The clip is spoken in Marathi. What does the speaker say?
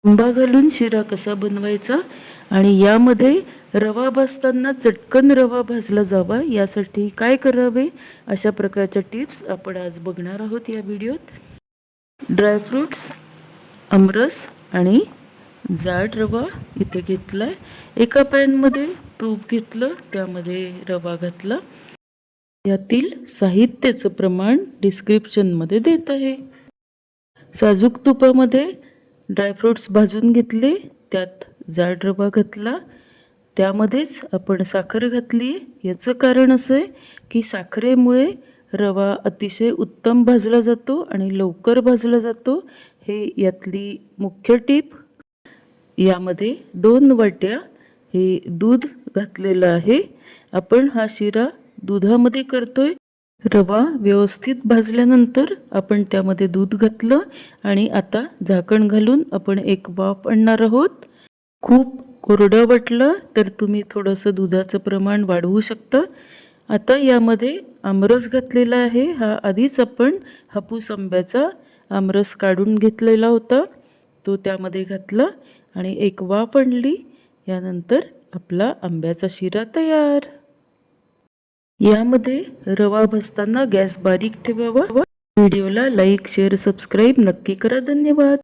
आंबा घालून शिरा कसा बनवायचा आणि यामध्ये रवा भाजताना चटकन रवा भाजला जावा यासाठी काय करावे अशा प्रकारच्या टिप्स आपण आज बघणार आहोत या व्हिडिओत. ड्रायफ्रूट्स, आमरस आणि जाड रवा इथे घेतलाय. एका पॅनमध्ये तूप घेतलं, त्यामध्ये रवा घातला. यातील साहित्याचं प्रमाण डिस्क्रिप्शनमध्ये देत आहे. साजूक तुपामध्ये ड्रायफ्रूट्स भाजून घेतले, त्यात जाड रवा घातला, त्यामध्येच आपण साखर घातली. याचं कारण असं आहे की साखरेमुळे रवा अतिशय उत्तम भाजला जातो आणि लवकर भाजला जातो. हे यातली मुख्य टीप. यामध्ये 2 वाट्या हे दूध घातलेलं आहे. आपण हा शिरा दुधामध्ये करतोय. रवा व्यवस्थित भाजल्यानंतर आपण त्यामध्ये दूध घातलं आणि आता झाकण घालून आपण एक वाफ आणणार आहोत. खूप कोरडं वाटलं तर तुम्ही थोडंसं दुधाचं प्रमाण वाढवू शकता. आता यामध्ये आमरस घातलेला आहे. हा आधीच आपण हापूस आंब्याचा आमरस काढून घेतलेला होता, तो त्यामध्ये घातला आणि एक वाफ आणली. यानंतर आपला आंब्याचा शिरा तयार. यामध्ये रवा भाजताना गॅस बारीक ठेवावा. व्हिडिओला लाईक, शेअर, सबस्क्राईब नक्की करा. धन्यवाद.